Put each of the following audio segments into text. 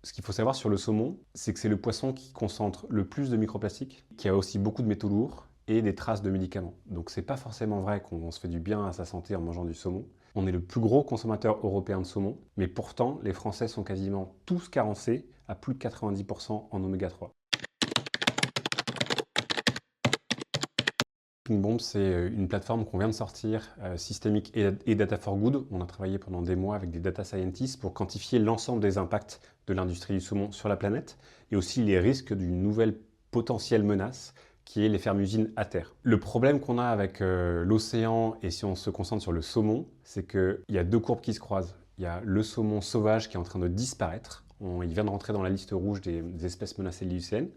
Ce qu'il faut savoir sur le saumon, c'est que c'est le poisson qui concentre le plus de microplastiques, qui a aussi beaucoup de métaux lourds et des traces de médicaments. Donc c'est pas forcément vrai qu'on se fait du bien à sa santé en mangeant du saumon. On est le plus gros consommateur européen de saumon, mais pourtant les Français sont quasiment tous carencés à plus de 90% en oméga 3. Cooking Bomb, c'est une plateforme qu'on vient de sortir, Systemic et Data for Good. On a travaillé pendant des mois avec des data scientists pour quantifier l'ensemble des impacts de l'industrie du saumon sur la planète et aussi les risques d'une nouvelle potentielle menace qui est les fermes-usines à terre. Le problème qu'on a avec l'océan et si on se concentre sur le saumon, c'est qu'il y a deux courbes qui se croisent. Il y a le saumon sauvage qui est en train de disparaître. Il vient de rentrer dans la liste rouge des espèces menacées de l'IUCN.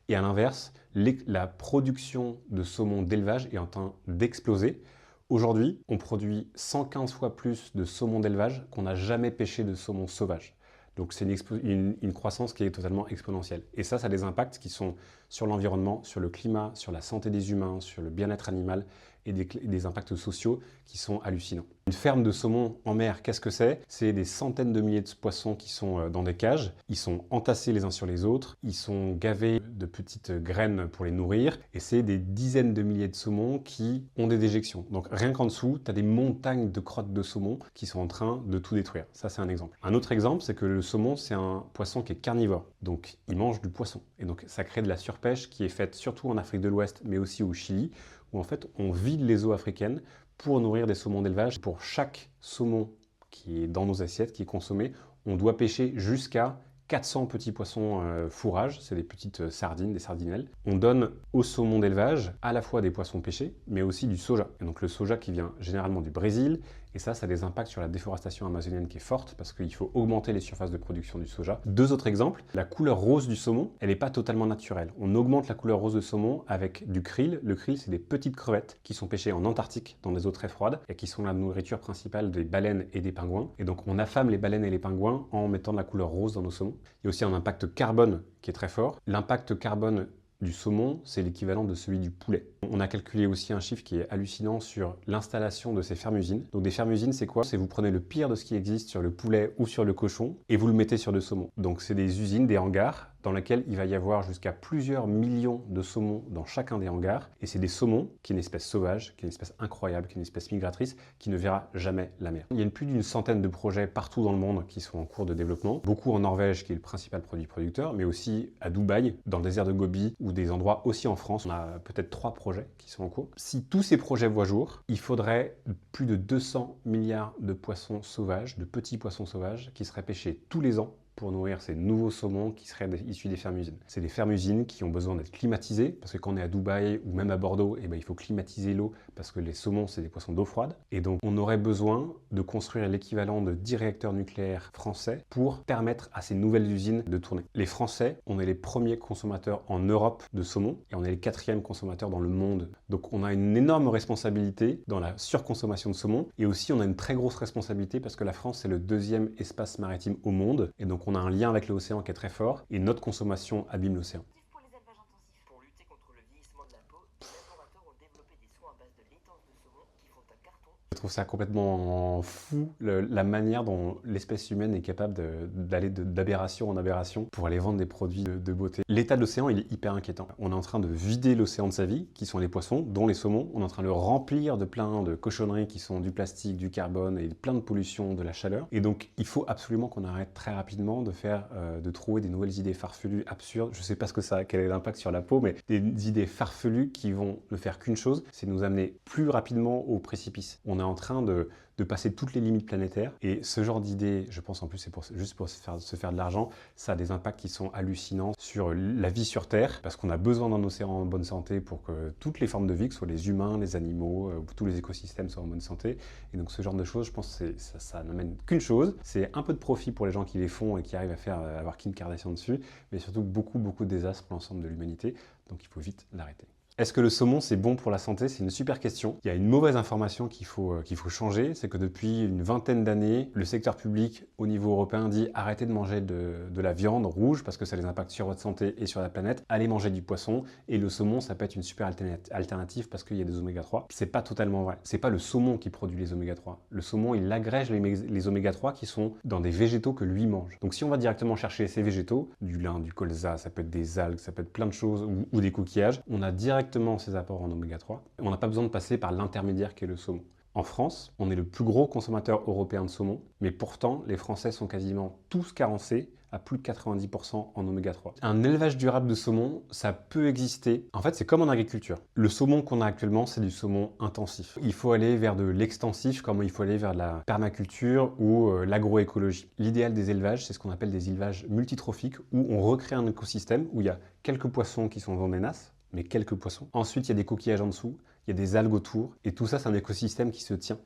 Et à l'inverse, la production de saumon d'élevage est en train d'exploser. Aujourd'hui, on produit 115 fois plus de saumon d'élevage qu'on n'a jamais pêché de saumon sauvage. Donc c'est une croissance qui est totalement exponentielle. Et ça a des impacts qui sont sur l'environnement, sur le climat, sur la santé des humains, sur le bien-être animal et des impacts sociaux qui sont hallucinants. Une ferme de saumon en mer, qu'est-ce que c'est? C'est des centaines de milliers de poissons qui sont dans des cages. Ils sont entassés les uns sur les autres. Ils sont gavés de petites graines pour les nourrir. Et c'est des dizaines de milliers de saumons qui ont des déjections. Donc rien qu'en dessous, tu as des montagnes de crottes de saumon qui sont en train de tout détruire. Ça, c'est un exemple. Un autre exemple, c'est que le saumon, c'est un poisson qui est carnivore. Donc il mange du poisson. Et donc ça crée de la surpêche qui est faite surtout en Afrique de l'Ouest, mais aussi au Chili, où en fait on vide les eaux africaines pour nourrir des saumons d'élevage. Pour chaque saumon qui est dans nos assiettes, qui est consommé, on doit pêcher jusqu'à 400 petits poissons fourrage, c'est des petites sardines, des sardinelles. On donne au saumon d'élevage à la fois des poissons pêchés, mais aussi du soja. Et donc le soja qui vient généralement du Brésil, et ça a des impacts sur la déforestation amazonienne qui est forte, parce qu'il faut augmenter les surfaces de production du soja. Deux autres exemples, la couleur rose du saumon, elle n'est pas totalement naturelle. On augmente la couleur rose de saumon avec du krill. Le krill, c'est des petites crevettes qui sont pêchées en Antarctique, dans des eaux très froides, et qui sont la nourriture principale des baleines et des pingouins. Et donc on affame les baleines et les pingouins en mettant de la couleur rose dans nos saumons. Il y a aussi un impact carbone qui est très fort. L'impact carbone du saumon, c'est l'équivalent de celui du poulet. On a calculé aussi un chiffre qui est hallucinant sur l'installation de ces fermes-usines. Donc des fermes-usines, c'est quoi? C'est vous prenez le pire de ce qui existe sur le poulet ou sur le cochon et vous le mettez sur le saumon. Donc c'est des usines, des hangars, dans lesquels il va y avoir jusqu'à plusieurs millions de saumons dans chacun des hangars. Et c'est des saumons, qui est une espèce sauvage, qui est une espèce incroyable, qui est une espèce migratrice, qui ne verra jamais la mer. Il y a plus d'une centaine de projets partout dans le monde qui sont en cours de développement. Beaucoup en Norvège, qui est le principal produit producteur, mais aussi à Dubaï, dans le désert de Gobi, ou des endroits aussi en France. On a peut-être 3 projets qui sont en cours. Si tous ces projets voient jour, il faudrait plus de 200 milliards de poissons sauvages, de petits poissons sauvages, qui seraient pêchés tous les ans pour nourrir ces nouveaux saumons qui seraient issus des fermes-usines. C'est des fermes-usines qui ont besoin d'être climatisées, parce que quand on est à Dubaï ou même à Bordeaux, eh ben, il faut climatiser l'eau, parce que les saumons, c'est des poissons d'eau froide. Et donc, on aurait besoin de construire l'équivalent de 10 réacteurs nucléaires français pour permettre à ces nouvelles usines de tourner. Les Français, on est les premiers consommateurs en Europe de saumon, et on est les 4e consommateurs dans le monde. Donc, on a une énorme responsabilité dans la surconsommation de saumon, et aussi on a une très grosse responsabilité parce que la France, c'est le 2e espace maritime au monde, et donc on a un lien avec l'océan qui est très fort, et notre consommation abîme l'océan. Pour les élevages intensifs. Pour lutter contre le vieillissement de la peau, les laboratoires ont développé des soins à base de laitance de saumon qui font un carton. Je trouve ça complètement fou, la manière dont l'espèce humaine est capable d'aller d'aberration en aberration pour aller vendre des produits de beauté. L'état de l'océan, il est hyper inquiétant. On est en train de vider l'océan de sa vie, qui sont les poissons, dont les saumons. On est en train de le remplir de plein de cochonneries qui sont du plastique, du carbone et plein de pollution, de la chaleur. Et donc, il faut absolument qu'on arrête très rapidement de trouver des nouvelles idées farfelues, absurdes. Je sais pas quel est l'impact sur la peau, mais des idées farfelues qui vont ne faire qu'une chose, c'est nous amener plus rapidement au précipice. On est en train de passer toutes les limites planétaires. Et ce genre d'idée, je pense en plus, c'est juste pour se faire de l'argent, ça a des impacts qui sont hallucinants sur la vie sur Terre, parce qu'on a besoin d'un océan en bonne santé pour que toutes les formes de vie, que ce soit les humains, les animaux, tous les écosystèmes soient en bonne santé. Et donc ce genre de choses, je pense que ça n'amène qu'une chose, c'est un peu de profit pour les gens qui les font et qui arrivent à avoir Kim Kardashian dessus, mais surtout beaucoup, beaucoup de désastres pour l'ensemble de l'humanité. Donc il faut vite l'arrêter. Est-ce que le saumon, c'est bon pour la santé? C'est une super question. Il y a une mauvaise information qu'il faut changer, c'est que depuis une vingtaine d'années, le secteur public au niveau européen dit arrêtez de manger de la viande rouge parce que ça a des impacts sur votre santé et sur la planète. Allez manger du poisson et le saumon, ça peut être une super alternative parce qu'il y a des oméga 3. C'est pas totalement vrai. C'est pas le saumon qui produit les oméga 3. Le saumon, il agrège les oméga 3 qui sont dans des végétaux que lui mange. Donc si on va directement chercher ces végétaux, du lin, du colza, ça peut être des algues, ça peut être plein de choses ou des coquillages, on a directement ces apports en oméga 3. On n'a pas besoin de passer par l'intermédiaire qui est le saumon. En France, on est le plus gros consommateur européen de saumon, mais pourtant, les Français sont quasiment tous carencés à plus de 90% en oméga 3. Un élevage durable de saumon, ça peut exister. En fait, c'est comme en agriculture. Le saumon qu'on a actuellement, c'est du saumon intensif. Il faut aller vers de l'extensif, comme il faut aller vers de la permaculture ou l'agroécologie. L'idéal des élevages, c'est ce qu'on appelle des élevages multitrophiques, où on recrée un écosystème où il y a quelques poissons qui sont dans des nasses, mais quelques poissons. Ensuite, il y a des coquillages en dessous, il y a des algues autour, et tout ça, c'est un écosystème qui se tient.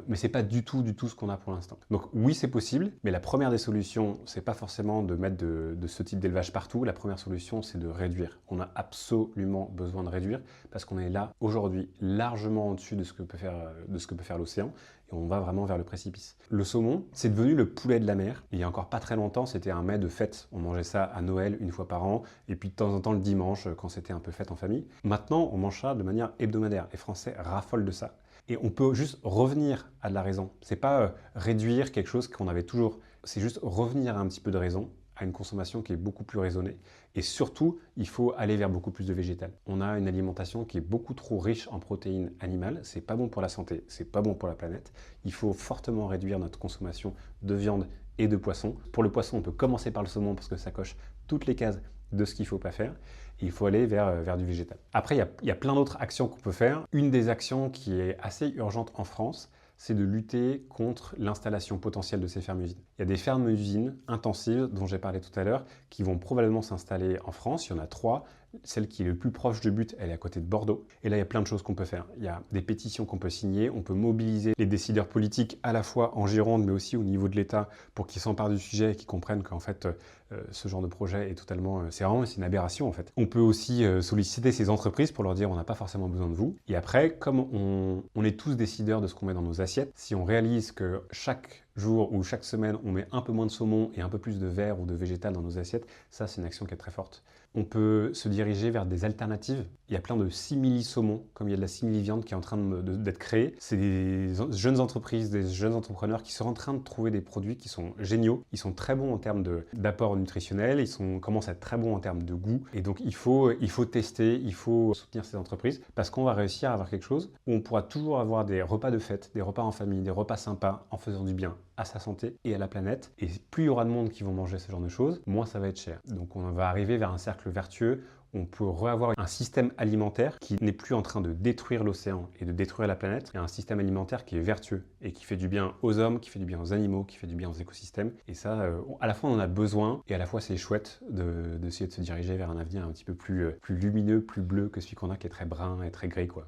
Mais c'est pas du tout ce qu'on a pour l'instant. Donc oui, c'est possible, mais la première des solutions, c'est pas forcément de mettre de ce type d'élevage partout. La première solution, c'est de réduire. On a absolument besoin de réduire, parce qu'on est là, aujourd'hui, largement au-dessus de ce que peut faire l'océan, et on va vraiment vers le précipice. Le saumon, c'est devenu le poulet de la mer. Il y a encore pas très longtemps, c'était un mets de fête. On mangeait ça à Noël une fois par an, et puis de temps en temps le dimanche, quand c'était un peu fête en famille. Maintenant, on mange ça de manière hebdomadaire. Les Français raffolent de ça. Et on peut juste revenir à de la raison. C'est pas réduire quelque chose qu'on avait toujours. C'est juste revenir à un petit peu de raison, à une consommation qui est beaucoup plus raisonnée. Et surtout, il faut aller vers beaucoup plus de végétal. On a une alimentation qui est beaucoup trop riche en protéines animales. C'est pas bon pour la santé, c'est pas bon pour la planète. Il faut fortement réduire notre consommation de viande et de poisson. Pour le poisson, on peut commencer par le saumon parce que ça coche toutes les cases de ce qu'il ne faut pas faire. Et il faut aller vers du végétal. Après, il y a plein d'autres actions qu'on peut faire. Une des actions qui est assez urgente en France, c'est de lutter contre l'installation potentielle de ces fermes-usines. Il y a des fermes-usines intensives dont j'ai parlé tout à l'heure qui vont probablement s'installer en France. Il y en a 3. Celle qui est le plus proche de but, elle est à côté de Bordeaux. Et là, il y a plein de choses qu'on peut faire. Il y a des pétitions qu'on peut signer. On peut mobiliser les décideurs politiques à la fois en Gironde, mais aussi au niveau de l'État pour qu'ils s'emparent du sujet et qu'ils comprennent qu'en fait, ce genre de projet est totalement... c'est une aberration en fait. On peut aussi solliciter ces entreprises pour leur dire on n'a pas forcément besoin de vous. Et après, comme on est tous décideurs de ce qu'on met dans nos assiettes, si on réalise que chaque jour ou chaque semaine, on met un peu moins de saumon et un peu plus de verre ou de végétal dans nos assiettes, ça c'est une action qui est très forte. On peut se diriger vers des alternatives. Il y a plein de simili-saumon, comme il y a de la simili-viande qui est en train d'être créée. C'est des jeunes entreprises, des jeunes entrepreneurs qui sont en train de trouver des produits qui sont géniaux. Ils sont très bons en termes d'apport nutritionnel, commencent à être très bons en termes de goût. Et donc il faut tester, il faut soutenir ces entreprises parce qu'on va réussir à avoir quelque chose où on pourra toujours avoir des repas de fête, des repas en famille, des repas sympas en faisant du bien à sa santé et à la planète. Et plus il y aura de monde qui vont manger ce genre de choses, moins ça va être cher. Donc on va arriver vers un cercle vertueux. On peut reavoir un système alimentaire qui n'est plus en train de détruire l'océan et de détruire la planète, et un système alimentaire qui est vertueux et qui fait du bien aux hommes, qui fait du bien aux animaux, qui fait du bien aux écosystèmes. Et ça, à la fois on en a besoin, et à la fois c'est chouette d'essayer de se diriger vers un avenir un petit peu plus lumineux, plus bleu que celui qu'on a qui est très brun et très gris, quoi.